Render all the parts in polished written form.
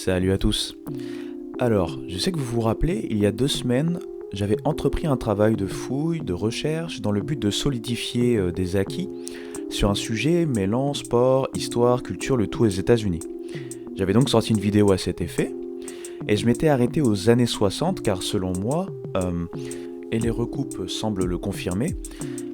Salut à tous. Alors, je sais que vous vous rappelez, il y a 2 semaines, j'avais entrepris un travail de fouille, de recherche, dans le but de solidifier des acquis sur un sujet mêlant sport, histoire, culture, le tout aux États-Unis. J'avais donc sorti une vidéo à cet effet, et je m'étais arrêté aux années 60, car selon moi, et les recoupes semblent le confirmer,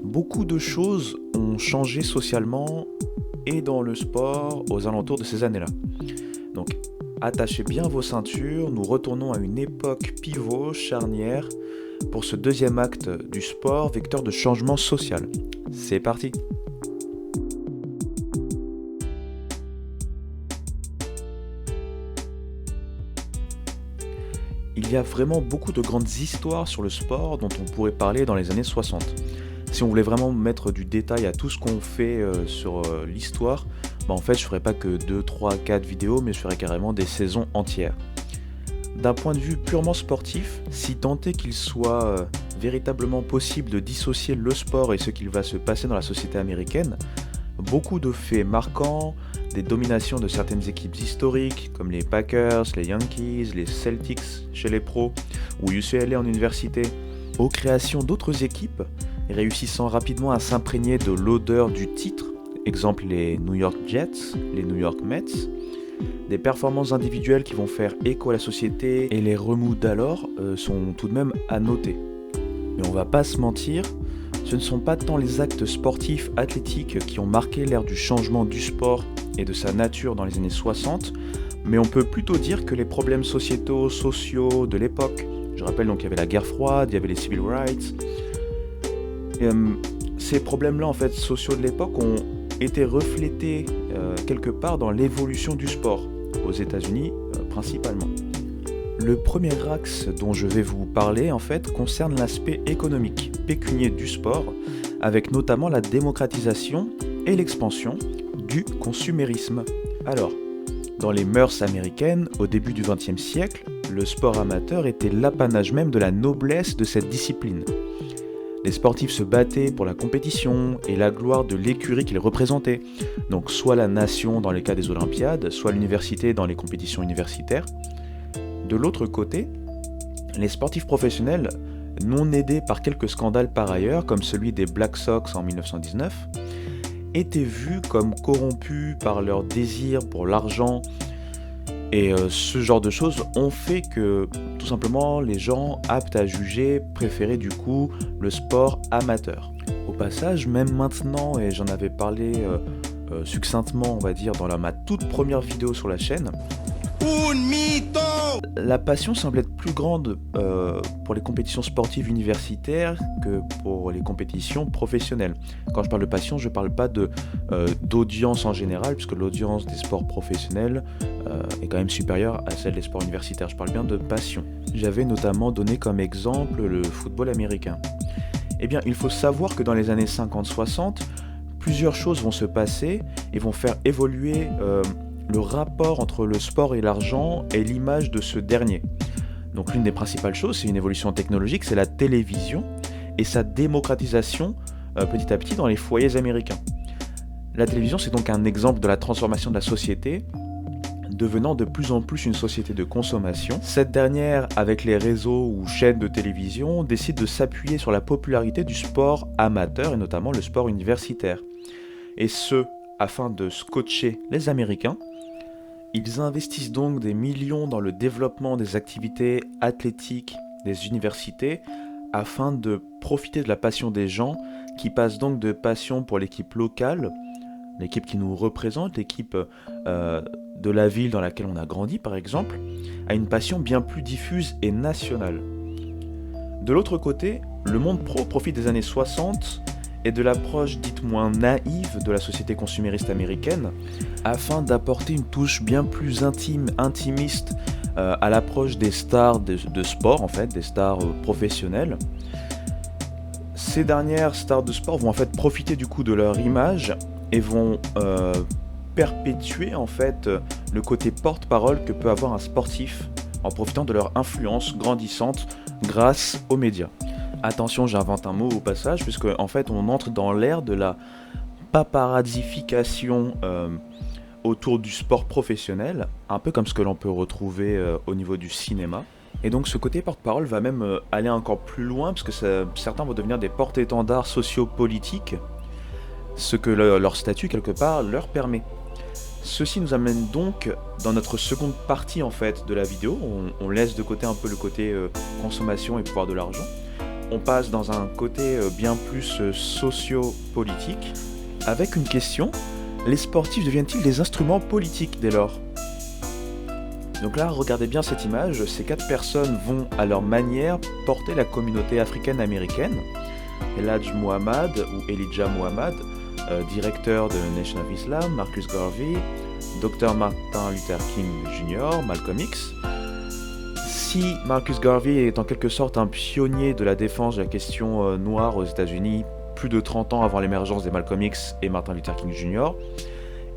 beaucoup de choses ont changé socialement et dans le sport aux alentours de ces années-là. Donc, attachez bien vos ceintures, nous retournons à une époque pivot, charnière, pour ce deuxième acte du sport, vecteur de changement social. C'est parti! Il y a vraiment beaucoup de grandes histoires sur le sport dont on pourrait parler dans les années 60. Si on voulait vraiment mettre du détail à tout ce qu'on fait sur l'histoire, en fait je ferais pas que 2, 3, 4 vidéos, mais je ferais carrément des saisons entières. D'un point de vue purement sportif, si tant est qu'il soit véritablement possible de dissocier le sport et ce qu'il va se passer dans la société américaine, beaucoup de faits marquants, des dominations de certaines équipes historiques comme les Packers, les Yankees, les Celtics chez les pros ou UCLA en université, aux créations d'autres équipes réussissant rapidement à s'imprégner de l'odeur du titre, exemple les New York Jets, les New York Mets, des performances individuelles qui vont faire écho à la société et les remous d'alors sont tout de même à noter. Mais on va pas se mentir, ce ne sont pas tant les actes sportifs athlétiques qui ont marqué l'ère du changement du sport et de sa nature dans les années 60, mais on peut plutôt dire que les problèmes sociétaux, sociaux de l'époque, je rappelle donc qu'il y avait la guerre froide, il y avait les civil rights, ces problèmes-là en fait sociaux de l'époque ont été reflétés quelque part dans l'évolution du sport, aux États-Unis principalement. Le premier axe dont je vais vous parler en fait concerne l'aspect économique, pécunier du sport, avec notamment la démocratisation et l'expansion du consumérisme. Alors, dans les mœurs américaines, au début du XXe siècle, le sport amateur était l'apanage même de la noblesse de cette discipline. Les sportifs se battaient pour la compétition et la gloire de l'écurie qu'ils représentaient, donc soit la nation dans les cas des Olympiades, soit l'université dans les compétitions universitaires. De l'autre côté, les sportifs professionnels, non aidés par quelques scandales par ailleurs, comme celui des Black Sox en 1919, étaient vus comme corrompus par leur désir pour l'argent. Et ce genre de choses ont fait que, tout simplement, les gens aptes à juger préféraient du coup le sport amateur. Au passage, même maintenant, et j'en avais parlé succinctement, on va dire, dans ma toute première vidéo sur la chaîne, la passion semble être plus grande pour les compétitions sportives universitaires que pour les compétitions professionnelles. Quand je parle de passion, je ne parle pas d'audience en général, puisque l'audience des sports professionnels est quand même supérieure à celle des sports universitaires. Je parle bien de passion. J'avais notamment donné comme exemple le football américain. Eh bien, il faut savoir que dans les années 50-60, plusieurs choses vont se passer et vont faire évoluer le rapport entre le sport et l'argent et l'image de ce dernier. Donc l'une des principales choses, c'est une évolution technologique, c'est la télévision et sa démocratisation petit à petit dans les foyers américains. La télévision, c'est donc un exemple de la transformation de la société, devenant de plus en plus une société de consommation. Cette dernière, avec les réseaux ou chaînes de télévision, décide de s'appuyer sur la popularité du sport amateur et notamment le sport universitaire. Et ce, afin de scotcher les Américains. Ils investissent donc des millions dans le développement des activités athlétiques des universités afin de profiter de la passion des gens qui passent donc de passion pour l'équipe locale, l'équipe qui nous représente, l'équipe de la ville dans laquelle on a grandi par exemple, à une passion bien plus diffuse et nationale. De l'autre côté, le monde pro profite des années 60 et de l'approche dite moins naïve de la société consumériste américaine, afin d'apporter une touche bien plus intimiste à l'approche des stars de sport, en fait, des stars professionnelles. Ces dernières stars de sport vont en fait profiter du coup de leur image et vont perpétuer en fait le côté porte-parole que peut avoir un sportif en profitant de leur influence grandissante grâce aux médias. Attention, j'invente un mot au passage, puisque en fait on entre dans l'ère de la paparazzification autour du sport professionnel, un peu comme ce que l'on peut retrouver au niveau du cinéma. Et donc ce côté porte-parole va même aller encore plus loin, parce que certains vont devenir des porte-étendards sociopolitiques, ce que leur statut quelque part leur permet. Ceci nous amène donc dans notre seconde partie en fait de la vidéo. On laisse de côté un peu le côté consommation et pouvoir de l'argent. On passe dans un côté bien plus socio-politique, avec une question: les sportifs deviennent-ils des instruments politiques dès lors? Donc là, regardez bien cette image, ces 4 personnes vont à leur manière porter la communauté africaine-américaine. Elijah Muhammad ou Elijah Muhammad, directeur de Nation of Islam, Marcus Garvey, Dr Martin Luther King Jr., Malcolm X. Si Marcus Garvey est en quelque sorte un pionnier de la défense de la question noire aux États-Unis, plus de 30 ans avant l'émergence des Malcolm X et Martin Luther King Jr.,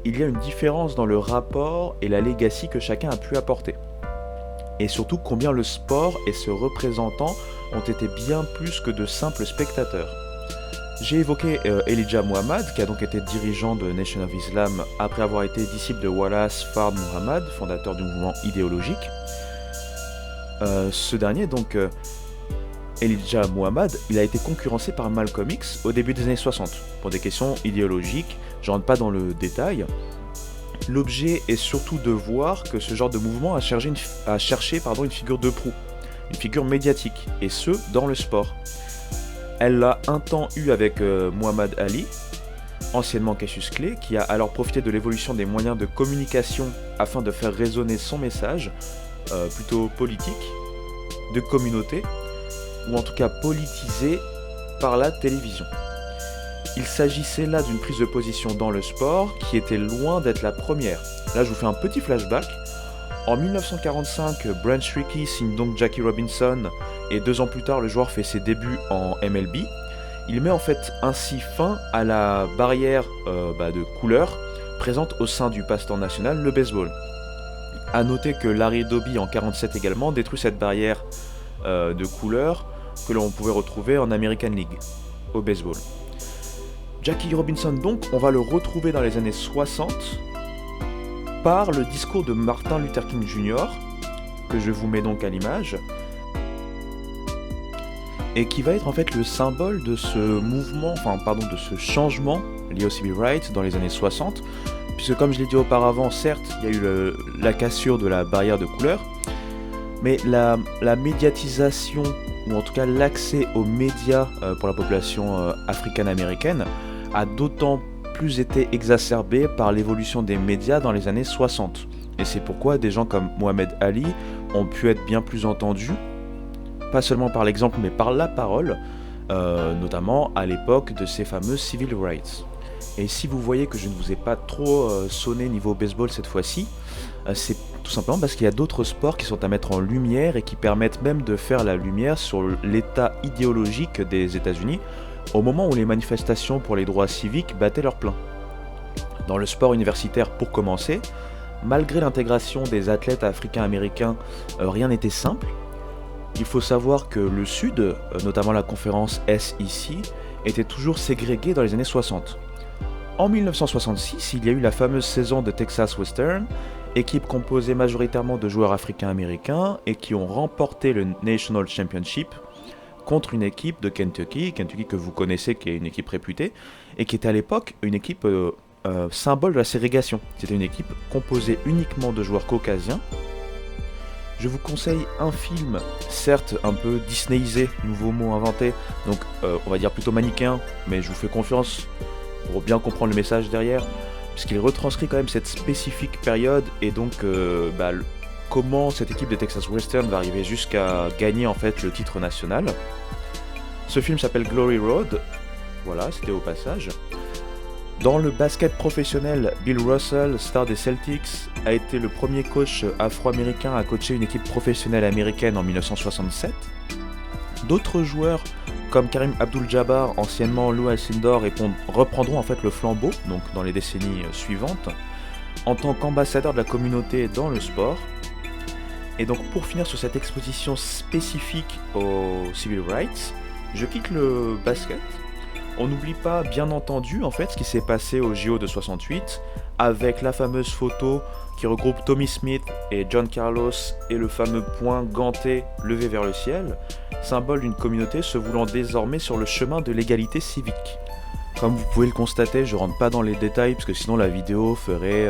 il y a une différence dans le rapport et la legacy que chacun a pu apporter. Et surtout combien le sport et ses représentants ont été bien plus que de simples spectateurs. J'ai évoqué Elijah Muhammad, qui a donc été dirigeant de Nation of Islam après avoir été disciple de Wallace Fard Muhammad, fondateur du mouvement idéologique. Ce dernier, donc Elijah Muhammad, il a été concurrencé par Malcolm X au début des années 60, pour des questions idéologiques. Je rentre pas dans le détail. L'objet est surtout de voir que ce genre de mouvement a cherché une figure de proue, une figure médiatique, et ce, dans le sport. Elle l'a un temps eu avec Muhammad Ali, anciennement Cassius Clay, qui a alors profité de l'évolution des moyens de communication afin de faire résonner son message, plutôt politique, de communauté, ou en tout cas politisé par la télévision. Il s'agissait là d'une prise de position dans le sport qui était loin d'être la première. Là, je vous fais un petit flashback. En 1945, Branch Rickey signe donc Jackie Robinson et 2 ans plus tard, le joueur fait ses débuts en MLB. Il met en fait ainsi fin à la barrière de couleur présente au sein du passe-temps national, le baseball. A noter que Larry Doby en 1947 également détruit cette barrière de couleur que l'on pouvait retrouver en American League, au baseball. Jackie Robinson donc, on va le retrouver dans les années 60 par le discours de Martin Luther King Jr., que je vous mets donc à l'image, et qui va être en fait le symbole de ce mouvement, de ce changement lié au civil rights dans les années 60, puisque comme je l'ai dit auparavant, certes, il y a eu la cassure de la barrière de couleur, mais la médiatisation, ou en tout cas l'accès aux médias pour la population africaine-américaine, a d'autant plus été exacerbé par l'évolution des médias dans les années 60. Et c'est pourquoi des gens comme Mohamed Ali ont pu être bien plus entendus, pas seulement par l'exemple mais par la parole, notamment à l'époque de ces fameux civil rights. Et si vous voyez que je ne vous ai pas trop sonné niveau baseball cette fois-ci, c'est tout simplement parce qu'il y a d'autres sports qui sont à mettre en lumière et qui permettent même de faire la lumière sur l'état idéologique des États-Unis au moment où les manifestations pour les droits civiques battaient leur plein. Dans le sport universitaire pour commencer, malgré l'intégration des athlètes africains-américains, rien n'était simple. Il faut savoir que le Sud, notamment la conférence SEC, était toujours ségrégué dans les années 60. En 1966, il y a eu la fameuse saison de Texas Western, équipe composée majoritairement de joueurs africains-américains et qui ont remporté le National Championship contre une équipe de Kentucky que vous connaissez, qui est une équipe réputée, et qui était à l'époque une équipe symbole de la ségrégation. C'était une équipe composée uniquement de joueurs caucasiens. Je vous conseille un film, certes un peu disneyisé, nouveau mot inventé, donc on va dire plutôt manichéen, mais je vous fais confiance pour bien comprendre le message derrière, puisqu'il retranscrit quand même cette spécifique période, et donc comment cette équipe de Texas Western va arriver jusqu'à gagner en fait le titre national. Ce film s'appelle Glory Road, voilà, c'était au passage. Dans le basket professionnel, Bill Russell, star des Celtics, a été le premier coach afro-américain à coacher une équipe professionnelle américaine en 1967. D'autres joueurs comme Kareem Abdul-Jabbar, anciennement Lou Alcindor, reprendront en fait le flambeau, donc dans les décennies suivantes, en tant qu'ambassadeur de la communauté dans le sport. Et donc pour finir sur cette exposition spécifique aux civil rights, je quitte le basket. On n'oublie pas bien entendu en fait ce qui s'est passé au JO de 68 avec la fameuse photo qui regroupe Tommy Smith et John Carlos et le fameux poing ganté levé vers le ciel, symbole d'une communauté se voulant désormais sur le chemin de l'égalité civique. Comme vous pouvez le constater, je rentre pas dans les détails parce que sinon la vidéo ferait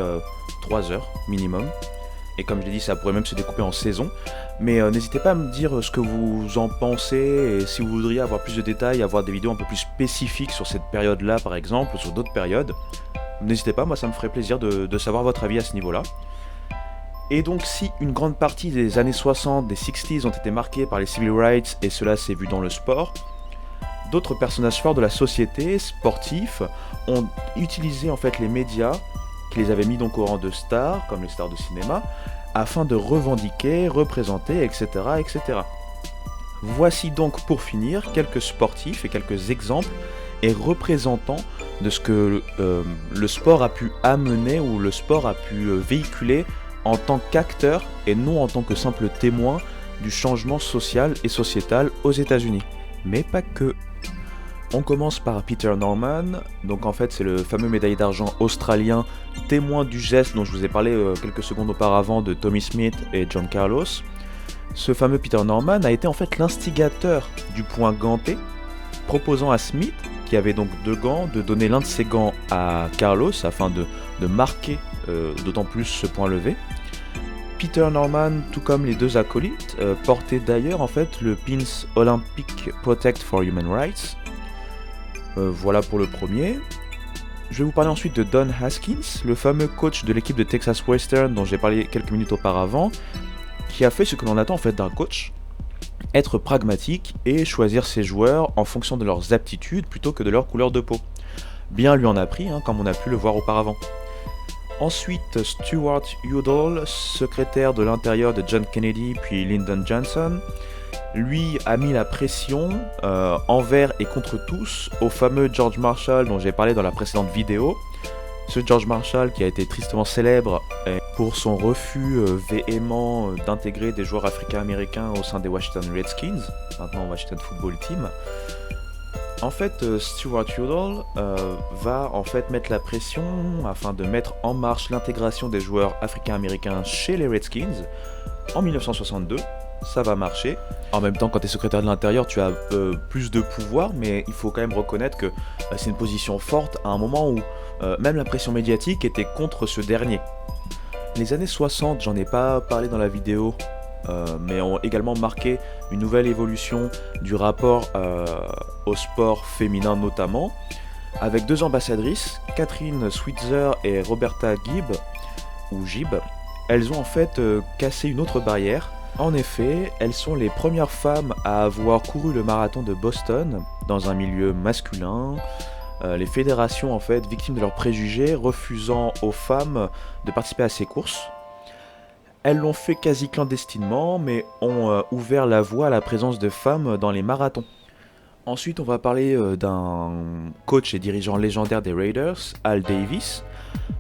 3 heures minimum. Et comme je l'ai dit, ça pourrait même se découper en saisons. Mais n'hésitez pas à me dire ce que vous en pensez et si vous voudriez avoir plus de détails, avoir des vidéos un peu plus spécifiques sur cette période-là par exemple, ou sur d'autres périodes. N'hésitez pas, moi ça me ferait plaisir de savoir votre avis à ce niveau-là. Et donc si une grande partie des années 60, des 60s ont été marquées par les civil rights, et cela s'est vu dans le sport, d'autres personnages forts de la société, sportifs, ont utilisé en fait les médias, qui les avaient mis donc au rang de stars, comme les stars de cinéma, afin de revendiquer, représenter, etc. etc. Voici donc pour finir quelques sportifs et quelques exemples et représentants de ce que le sport a pu amener ou le sport a pu véhiculer en tant qu'acteur et non en tant que simple témoin du changement social et sociétal aux États-Unis. Mais pas que. On commence par Peter Norman, donc en fait c'est le fameux médaillé d'argent australien, témoin du geste dont je vous ai parlé quelques secondes auparavant de Tommy Smith et John Carlos. Ce fameux Peter Norman a été en fait l'instigateur du point ganté, proposant à Smith, qui avait donc 2 gants, de donner l'un de ses gants à Carlos afin de marquer d'autant plus ce point levé. Peter Norman, tout comme les 2 acolytes, portait d'ailleurs en fait le pins Olympic Protect for Human Rights. Voilà pour le premier. Je vais vous parler ensuite de Don Haskins, le fameux coach de l'équipe de Texas Western dont j'ai parlé quelques minutes auparavant, qui a fait ce que l'on attend en fait d'un coach, être pragmatique et choisir ses joueurs en fonction de leurs aptitudes plutôt que de leur couleur de peau. Bien lui en a pris, comme on a pu le voir auparavant. Ensuite, Stuart Udall, secrétaire de l'intérieur de John Kennedy puis Lyndon Johnson, lui a mis la pression envers et contre tous au fameux George Marshall dont j'ai parlé dans la précédente vidéo. Ce George Marshall qui a été tristement célèbre pour son refus véhément d'intégrer des joueurs africains-américains au sein des Washington Redskins, maintenant Washington Football Team. En fait, Stuart Udall va en fait mettre la pression afin de mettre en marche l'intégration des joueurs africains-américains chez les Redskins en 1962. Ça va marcher. En même temps, quand tu es secrétaire de l'intérieur, tu as plus de pouvoir, mais il faut quand même reconnaître que c'est une position forte à un moment où même la pression médiatique était contre ce dernier. Les années 60, j'en ai pas parlé dans la vidéo, mais ont également marqué une nouvelle évolution du rapport au sport féminin notamment, avec 2 ambassadrices, Catherine Switzer et Roberta Gibb. Elles ont en fait cassé une autre barrière. En effet, elles sont les premières femmes à avoir couru le marathon de Boston dans un milieu masculin. Les fédérations, en fait, victimes de leurs préjugés, refusant aux femmes de participer à ces courses. Elles l'ont fait quasi clandestinement, mais ont ouvert la voie à la présence de femmes dans les marathons. Ensuite, on va parler d'un coach et dirigeant légendaire des Raiders, Al Davis.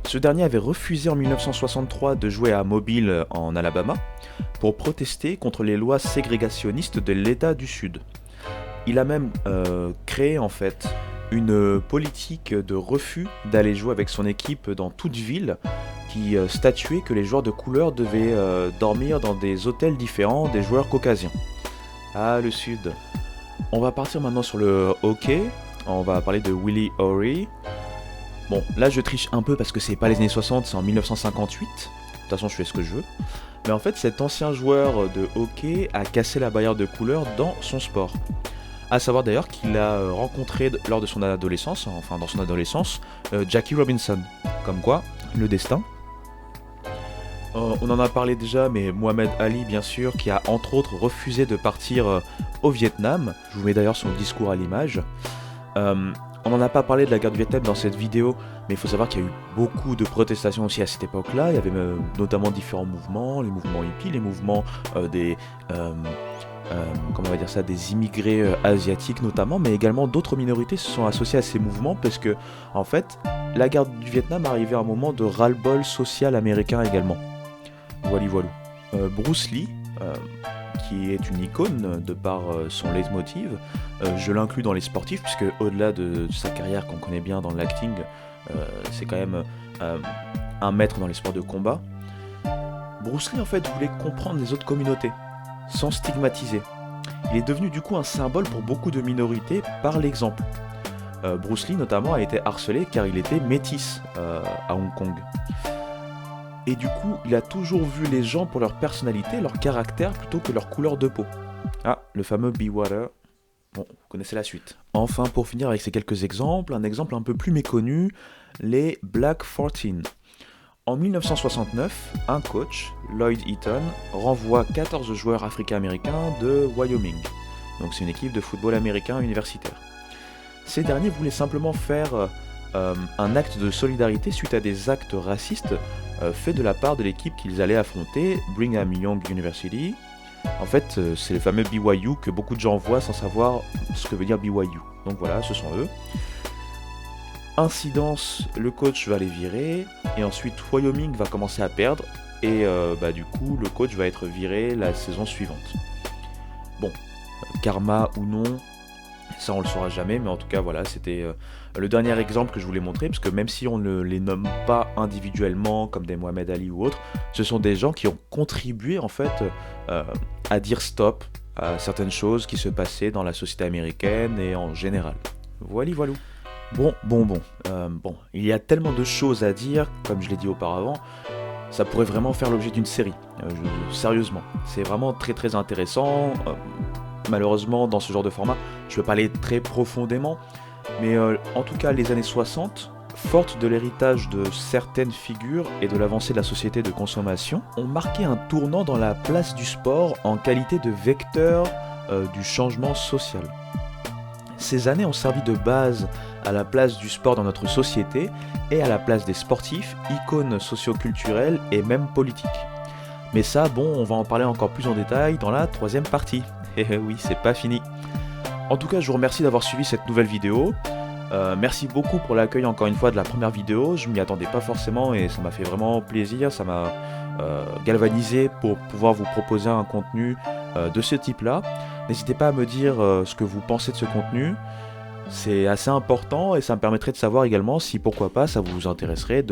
Ce dernier avait refusé en 1963 de jouer à Mobile en Alabama pour protester contre les lois ségrégationnistes de l'État du Sud. Il a même créé en fait une politique de refus d'aller jouer avec son équipe dans toute ville qui statuait que les joueurs de couleur devaient dormir dans des hôtels différents des joueurs caucasiens. Ah, le Sud. On va partir maintenant sur le hockey. On va parler de Willie O'Ree. Bon, là je triche un peu parce que c'est pas les années 60, c'est en 1958. De toute façon, je fais ce que je veux. Mais en fait, cet ancien joueur de hockey a cassé la barrière de couleur dans son sport. A savoir d'ailleurs qu'il a rencontré lors de son adolescence, enfin dans son adolescence, Jackie Robinson. Comme quoi, le destin. On en a parlé déjà, mais Mohamed Ali, bien sûr, qui a entre autres refusé de partir au Vietnam. Je vous mets d'ailleurs son discours à l'image. On n'en a pas parlé de la guerre du Vietnam dans cette vidéo, mais il faut savoir qu'il y a eu beaucoup de protestations aussi à cette époque-là. Il y avait notamment différents mouvements, les mouvements hippies, les mouvements des immigrés asiatiques notamment, mais également d'autres minorités se sont associées à ces mouvements parce que, en fait, la guerre du Vietnam arrivait à un moment de ras-le-bol social américain également. Voilou. Bruce Lee, qui est une icône de par son leitmotiv, je l'inclus dans les sportifs puisque au-delà de sa carrière qu'on connaît bien dans l'acting, c'est quand même euh, un maître dans les sports de combat, Bruce Lee en fait voulait comprendre les autres communautés, sans stigmatiser. Il est devenu du coup un symbole pour beaucoup de minorités par l'exemple. Bruce Lee notamment a été harcelé car il était métis à Hong Kong. Et du coup, il a toujours vu les gens pour leur personnalité, leur caractère, plutôt que leur couleur de peau. Ah, le fameux Be Water. Bon, vous connaissez la suite. Enfin, pour finir avec ces quelques exemples, un exemple un peu plus méconnu, les Black 14. En 1969, un coach, Lloyd Eaton, renvoie 14 joueurs africains-américains de Wyoming. Donc c'est une équipe de football américain universitaire. Ces derniers voulaient simplement faire un acte de solidarité suite à des actes racistes faits de la part de l'équipe qu'ils allaient affronter, Brigham Young University. En fait, c'est le fameux BYU que beaucoup de gens voient sans savoir ce que veut dire BYU. Donc voilà, ce sont eux. Incidence, le coach va les virer, et ensuite Wyoming va commencer à perdre, et du coup le coach va être viré la saison suivante. Bon, karma ou non, ça on le saura jamais, mais en tout cas voilà, c'était le dernier exemple que je voulais montrer, parce que même si on ne les nomme pas individuellement comme des Mohamed Ali ou autres, ce sont des gens qui ont contribué en fait à dire stop à certaines choses qui se passaient dans la société américaine et en général. Voilà. Bon, il y a tellement de choses à dire, comme je l'ai dit auparavant, ça pourrait vraiment faire l'objet d'une série, sérieusement. C'est vraiment très très intéressant, malheureusement dans ce genre de format, je ne peux pas aller très profondément, mais en tout cas les années 60, fortes de l'héritage de certaines figures et de l'avancée de la société de consommation, ont marqué un tournant dans la place du sport en qualité de vecteur du changement social. Ces années ont servi de base à la place du sport dans notre société et à la place des sportifs, icônes socio-culturelles et même politiques. Mais ça, bon, on va en parler encore plus en détail dans la troisième partie. Et oui, c'est pas fini. En tout cas, je vous remercie d'avoir suivi cette nouvelle vidéo. Merci beaucoup pour l'accueil encore une fois de la première vidéo. Je m'y attendais pas forcément et ça m'a fait vraiment plaisir. Ça m'a galvanisé pour pouvoir vous proposer un contenu de ce type-là. N'hésitez pas à me dire ce que vous pensez de ce contenu. C'est assez important et ça me permettrait de savoir également si pourquoi pas ça vous intéresserait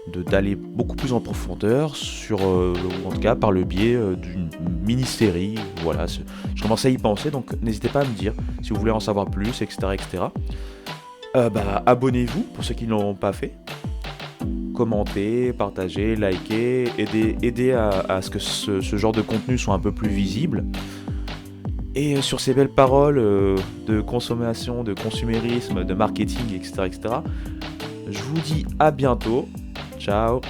d'aller beaucoup plus en profondeur sur, en tout cas par le biais d'une mini-série. Voilà, je commence à y penser, donc n'hésitez pas à me dire si vous voulez en savoir plus, etc. Abonnez-vous pour ceux qui ne l'ont pas fait. Commentez, partagez, likez, aidez à ce que ce genre de contenu soit un peu plus visible. Et sur ces belles paroles de consommation, de consumérisme, de marketing, etc., je vous dis à bientôt. Ciao.